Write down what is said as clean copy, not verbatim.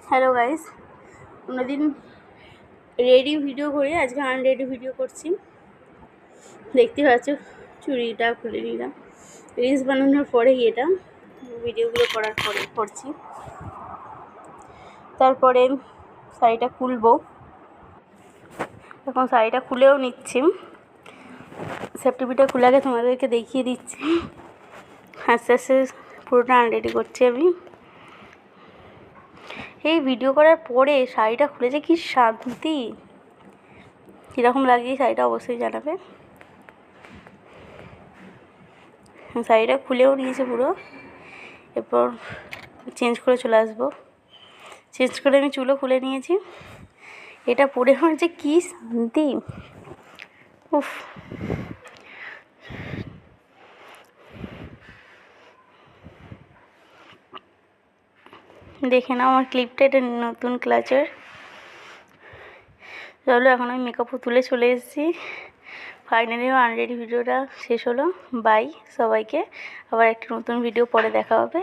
Hello guys, অন্যদিন ready video করি, আজকে আনরেডি ভিডিও করছি। দেখতে পাচ্ছ চুড়িটা খুলে নিলাম। রিলস বানানোর পরে এটা ভিডিওগুলো করার পরে করছি। তারপরে শাড়িটা খুলবো, এখন শাড়িটা খুলেও নিচ্ছি। সেফটিপিটা খুলে আগে তোমাদেরকে দেখিয়ে দিচ্ছি। আস্তে আস্তে পুরোটা আনরেডি করছি আমি। এই ভিডিও করার পরে শাড়িটা খুলে যে কি শান্তি, কীরকম লাগছে শাড়িটা অবশ্যই জানাবে। শাড়িটা খুলেও নিয়েছে পুরো, এরপর চেঞ্জ করে চলে আসবো। চেঞ্জ করে আমি চুলও খুলে নিয়েছি। এটা পরে আমার যে কী শান্তি, উফ। দেখে নাও আমার ক্লিপটা, এটা নতুন ক্লাচের। চলো এখন আমি মেকআপও তুলে চলে এসেছি। ফাইনালি আনরেডি ভিডিওটা শেষ হলো। বাই সবাইকে, আবার একটা নতুন ভিডিও পরে দেখা হবে।